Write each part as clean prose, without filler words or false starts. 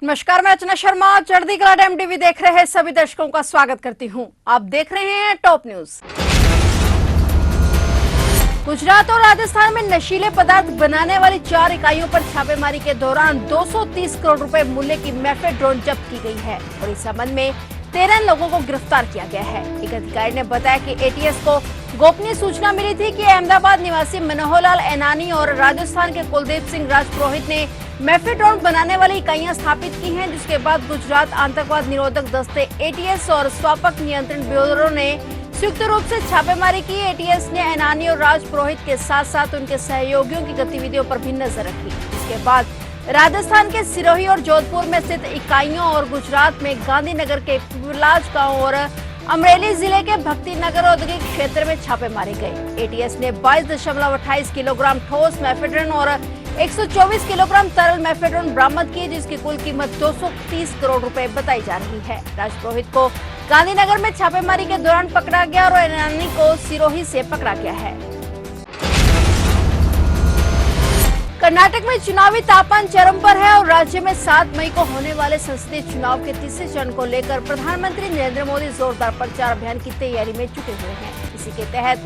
नमस्कार, मैं अर्चना शर्मा चढ़ती कला टाइम टीवी देख रहे हैं सभी दर्शकों का स्वागत करती हूं। आप देख रहे हैं टॉप न्यूज। गुजरात और राजस्थान में नशीले पदार्थ बनाने वाली 4 इकाइयों पर छापेमारी के दौरान 230 करोड़ रुपए मूल्य की मेफेड्रोन जब्त की गई है और इस संबंध में 13 लोगों को गिरफ्तार किया गया है। एक अधिकारी ने बताया कि एटीएस को गोपनीय सूचना मिली थी कि अहमदाबाद निवासी मनोहर लाल एनानी और राजस्थान के कुलदीप सिंह राजपुरोहित ने मेफेड्रोन बनाने वाली इकाइयां स्थापित की हैं, जिसके बाद गुजरात आतंकवाद निरोधक दस्ते एटीएस और स्वापक नियंत्रण ब्यूरो ने संयुक्त रूप से छापेमारी की। एटीएस ने एनानी और राजपुरोहित के साथ साथ उनके सहयोगियों की गतिविधियों पर भी नजर रखी। इसके बाद राजस्थान के सिरोही और जोधपुर में स्थित इकाइयों और गुजरात में गांधीनगर के पिपलाज गांव और अमरेली जिले के भक्ति नगर औद्योगिक क्षेत्र में छापे मारे गए। एटीएस ने 22.28 किलोग्राम ठोस मेफेड्रोन और 124 किलोग्राम तरल मेफेड्रोन बरामद की, जिसकी कुल कीमत 230 करोड़ रुपए बताई जा रही है। राजपुरोहित को गांधीनगर में छापेमारी के दौरान पकड़ा गया और एनानी को सिरोही से पकड़ा गया है। कर्नाटक में चुनावी तापमान चरम पर है और राज्य में 7 मई को होने वाले संसदीय चुनाव के तीसरे चरण को लेकर प्रधानमंत्री नरेंद्र मोदी जोरदार प्रचार अभियान की तैयारी में जुटे हुए हैं। इसी के तहत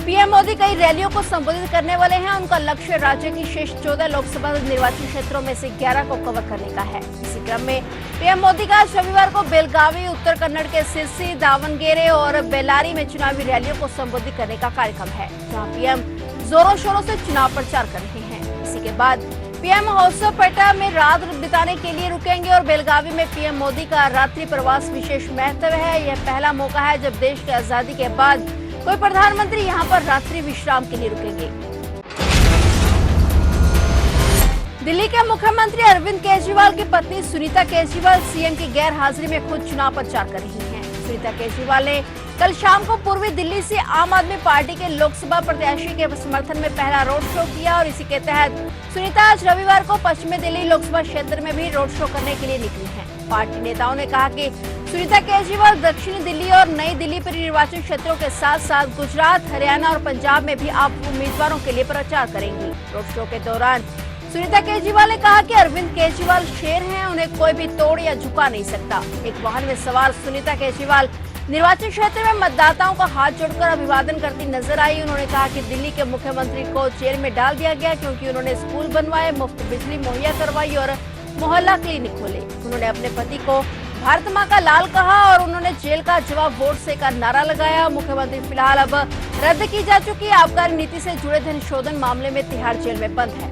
पीएम मोदी कई रैलियों को संबोधित करने वाले हैं। उनका लक्ष्य राज्य की शेष 14 लोकसभा निर्वाचन क्षेत्रों में से 11 को कवर करने का है। इसी क्रम में पीएम मोदी का आज रविवार को बेलगावी, उत्तर कन्नड़ के सिरसी, दावणगेरे और बेल्लारी में चुनावी रैलियों को संबोधित करने का कार्यक्रम है, जहाँ पीएम जोरों शोरों से चुनाव प्रचार कर रहे हैं। इसी के बाद पीएम होसपेटा में रात बिताने के लिए रुकेंगे और बेलगावी में पीएम मोदी का रात्रि प्रवास विशेष महत्व है। यह पहला मौका है जब देश की आजादी के बाद कोई प्रधानमंत्री यहां पर रात्रि विश्राम के लिए रुकेंगे। दिल्ली के मुख्यमंत्री अरविंद केजरीवाल की पत्नी सुनीता केजरीवाल सीएम की गैर हाजिरी में खुद चुनाव प्रचार कर रही हैं। सुनीता केजरीवाल ने कल शाम को पूर्वी दिल्ली से आम आदमी पार्टी के लोकसभा प्रत्याशी के समर्थन में पहला रोड शो किया और इसी के तहत सुनीता आज रविवार को पश्चिमी दिल्ली लोकसभा क्षेत्र में भी रोड शो करने के लिए निकली हैं। पार्टी नेताओं ने कहा कि सुनीता केजरीवाल दक्षिणी दिल्ली और नई दिल्ली पर निर्वाचन क्षेत्रों के साथ साथ गुजरात, हरियाणा और पंजाब में भी आप उम्मीदवारों के लिए प्रचार करेंगी। रोड शो के दौरान सुनीता केजरीवाल ने कहा कि अरविंद केजरीवाल शेर हैं, उन्हें कोई भी तोड़ या झुका नहीं सकता। एक वाहन में सवार सुनीता केजरीवाल निर्वाचन क्षेत्र में मतदाताओं का हाथ जोड़कर अभिवादन करती नजर आई। उन्होंने कहा कि दिल्ली के मुख्यमंत्री को जेल में डाल दिया गया क्योंकि उन्होंने स्कूल बनवाए, मुफ्त बिजली मुहैया करवाई और मोहल्ला क्लिनिक खोले। उन्होंने अपने पति को भारत माँ का लाल कहा और उन्होंने जेल का जवाब वोट से का नारा लगाया। मुख्यमंत्री फिलहाल अब रद्द की जा चुकी आबकारी नीति से जुड़े धन शोधन मामले में तिहाड़ जेल में बंद है।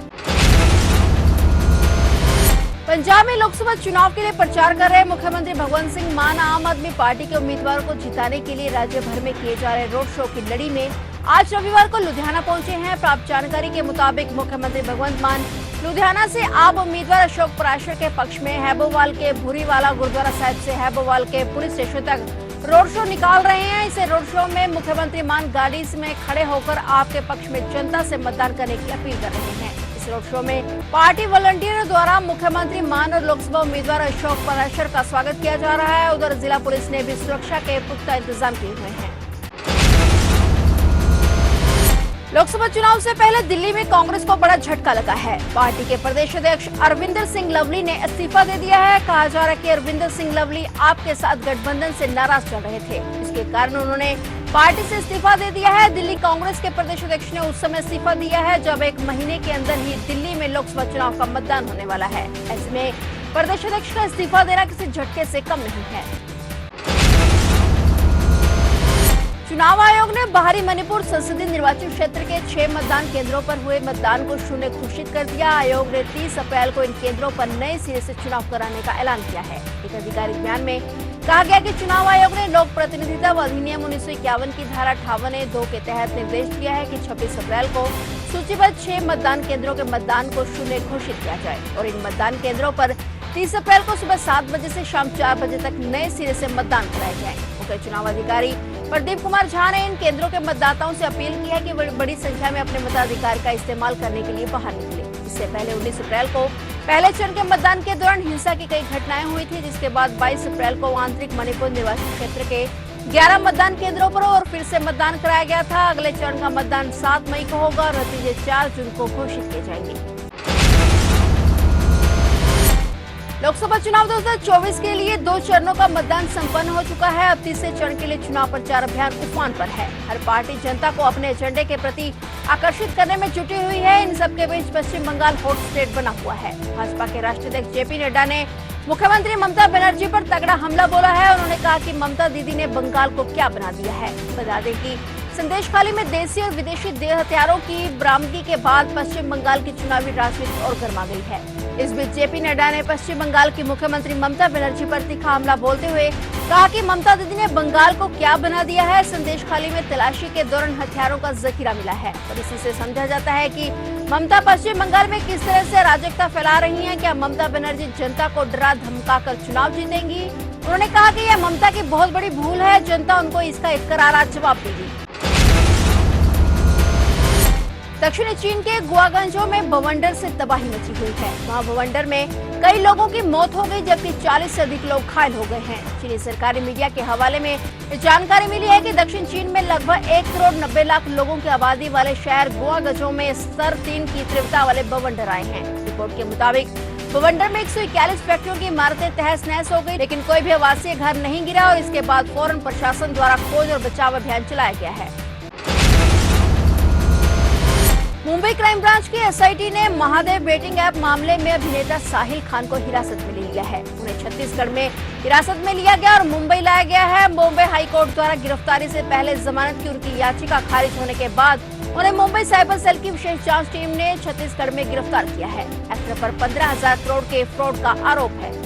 पंजाब में लोकसभा चुनाव के लिए प्रचार कर रहे मुख्यमंत्री भगवंत सिंह मान आम आदमी पार्टी के उम्मीदवारों को जिताने के लिए राज्य भर में किए जा रहे रोड शो की लड़ी में आज रविवार को लुधियाना पहुंचे हैं। प्राप्त जानकारी के मुताबिक मुख्यमंत्री भगवंत मान लुधियाना से आप उम्मीदवार अशोक पराशर के पक्ष में हैबोवाल के भूरीवाला गुरुद्वारा साहिब से हैबोवाल के पुलिस स्टेशन तक रोड शो निकाल रहे हैं। इस रोड शो में मुख्यमंत्री मान गाड़ी में खड़े होकर आपके पक्ष में जनता से मतदान करने की अपील कर रहे हैं। इस रोड शो में पार्टी वॉलंटियरों द्वारा मुख्यमंत्री मान और लोकसभा उम्मीदवार अशोक पराशर का स्वागत किया जा रहा है। उधर जिला पुलिस ने भी सुरक्षा के पुख्ता इंतजाम किए हुए हैं। लोकसभा चुनाव से पहले दिल्ली में कांग्रेस को बड़ा झटका लगा है। पार्टी के प्रदेश अध्यक्ष अरविंदर सिंह लवली ने इस्तीफा दे दिया है। कहा जा रहा है कि अरविंदर सिंह लवली आपके साथ गठबंधन से नाराज चल रहे थे, इसके कारण उन्होंने पार्टी से इस्तीफा दे दिया है। दिल्ली कांग्रेस के प्रदेश अध्यक्ष ने उस समय इस्तीफा दिया है जब 1 महीने के अंदर ही दिल्ली में लोकसभा चुनाव का मतदान होने वाला है। ऐसे में प्रदेश अध्यक्ष का इस्तीफा देना किसी झटके से कम नहीं है। चुनाव आयोग ने बाहरी मणिपुर संसदीय निर्वाचन क्षेत्र के 6 मतदान केंद्रों पर हुए मतदान को शून्य घोषित कर दिया। आयोग ने 30 अप्रैल को इन केंद्रों पर नए सिरे से चुनाव कराने का ऐलान किया है। एक आधिकारिक बयान में कहा गया कि चुनाव आयोग ने लोक प्रतिनिधित्व अधिनियम 1951 की धारा 58(2) के तहत निर्देश दिया है कि 26 अप्रैल को सूचीबद्ध 6 मतदान केंद्रों के मतदान को शून्य घोषित किया जाए और इन मतदान केंद्रों पर 30 अप्रैल को सुबह 7 बजे से शाम 4 बजे तक नए सिरे से मतदान कराए जाए। मुख्य चुनाव अधिकारी प्रदीप कुमार झा ने इन केंद्रों के मतदाताओं से अपील की है कि वे बड़ी संख्या में अपने मताधिकार का इस्तेमाल करने के लिए बाहर निकले। इससे पहले 19 अप्रैल को पहले चरण के मतदान के दौरान हिंसा की कई घटनाएं हुई थी, जिसके बाद 22 अप्रैल को आंतरिक मणिपुर निर्वाचन क्षेत्र के 11 मतदान केंद्रों पर और फिर से मतदान कराया गया था। अगले चरण का मतदान 7 मई को होगा और नतीजे 4 जून को घोषित किए जाएंगे। लोकसभा चुनाव 2024 के लिए 2 चरणों का मतदान संपन्न हो चुका है। अब तीसरे चरण के लिए चुनाव प्रचार अभियान उफान पर है। हर पार्टी जनता को अपने एजेंडे के प्रति आकर्षित करने में जुटी हुई है। इन सबके बीच पश्चिम बंगाल हॉट स्टेट बना हुआ है। भाजपा के राष्ट्रीय अध्यक्ष जेपी नड्डा ने मुख्यमंत्री ममता बनर्जी पर तगड़ा हमला बोला है। उन्होंने कहा कि ममता दीदी ने बंगाल को क्या बना दिया है। बता दें कि संदेशखाली में देसी और विदेशी देह हथियारों की बरामदगी के बाद पश्चिम बंगाल की चुनावी राजनीति और गर्मा गई है। इस बीच जेपी नड्डा ने पश्चिम बंगाल की मुख्यमंत्री ममता बनर्जी पर तीखा हमला बोलते हुए कहा कि ममता दीदी ने बंगाल को क्या बना दिया है। संदेशखाली में तलाशी के दौरान हथियारों का जखीरा मिला है और इसी से समझा जाता है कि ममता पश्चिम बंगाल में किस तरह से अराजकता फैला रही हैं। क्या ममता बनर्जी जनता को डरा धमकाकर चुनाव जीतेंगी? उन्होंने कहा कि यह ममता की बहुत बड़ी भूल है। जनता उनको इसका एक करारा जवाब देगी। दक्षिणी चीन के गुआगंजो में बवंडर से तबाही मची हुई है। वहां बवंडर में कई लोगों की मौत हो गई, जबकि 40 से अधिक लोग घायल हो गए हैं। चीनी सरकारी मीडिया के हवाले में जानकारी मिली है कि दक्षिण चीन में लगभग 1 करोड़ 90 लाख लोगों की आबादी वाले शहर गुआगंजो में स्तर 3 की तीव्रता वाले बवंडर आए हैं। रिपोर्ट के मुताबिक बवंडर में 141 फैक्ट्रियों की इमारतें तहस नहस हो गई, लेकिन कोई भी आवासीय घर नहीं गिरा और इसके बाद फौरन प्रशासन द्वारा खोज और बचाव अभियान चलाया गया है। मुंबई क्राइम ब्रांच की एसआईटी ने महादेव बेटिंग ऐप मामले में अभिनेता साहिल खान को हिरासत में ले लिया है। उन्हें छत्तीसगढ़ में हिरासत में लिया गया और मुंबई लाया गया है। मुंबई हाईकोर्ट द्वारा गिरफ्तारी से पहले जमानत की उनकी याचिका खारिज होने के बाद उन्हें मुंबई साइबर सेल की विशेष जांच टीम ने छत्तीसगढ़ में गिरफ्तार किया है। एक्टर पर 15,000 करोड़ के फ्रॉड का आरोप है।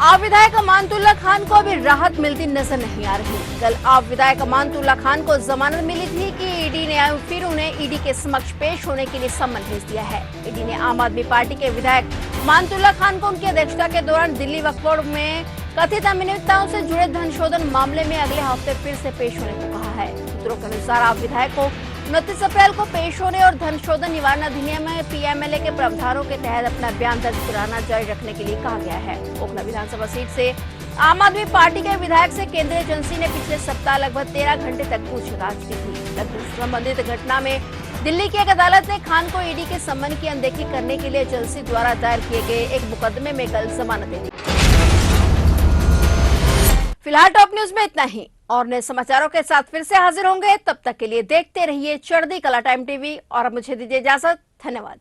आप विधायक अमानतुल्लाह खान को अभी राहत मिलती नजर नहीं आ रही। कल आप विधायक अमानतुल्लाह खान को जमानत मिली थी कि ईडी ने फिर उन्हें ईडी के समक्ष पेश होने के लिए सम्मन भेज दिया है। ईडी ने आम आदमी पार्टी के विधायक अमानतुल्लाह खान को उनकी अध्यक्षता के दौरान दिल्ली वक्फ बोर्ड में कथित अनियमितताओं से जुड़े धन शोधन मामले में अगले हफ्ते फिर से पेश होने को कहा है। सूत्रों के अनुसार आप विधायक को 29 अप्रैल को पेश होने और धन शोधन निवारण अधिनियम में पीएमएलए के प्रावधानों के तहत अपना बयान दर्ज कराना जारी रखने के लिए कहा गया है। ओखला विधानसभा सीट से आम आदमी पार्टी के विधायक से केंद्रीय एजेंसी ने पिछले सप्ताह लगभग 13 घंटे तक पूछताछ की थी। संबंधित घटना में दिल्ली की एक अदालत ने खान को ईडी के सम्मन की अनदेखी करने के लिए एजेंसी द्वारा दायर किए गए एक मुकदमे में कल जमानत दे दी। फिलहाल टॉप न्यूज में इतना ही और नए समाचारों के साथ फिर से हाजिर होंगे। तब तक के लिए देखते रहिए चढ़ती कला टाइम टीवी और अब मुझे दीजिए इजाजत। धन्यवाद।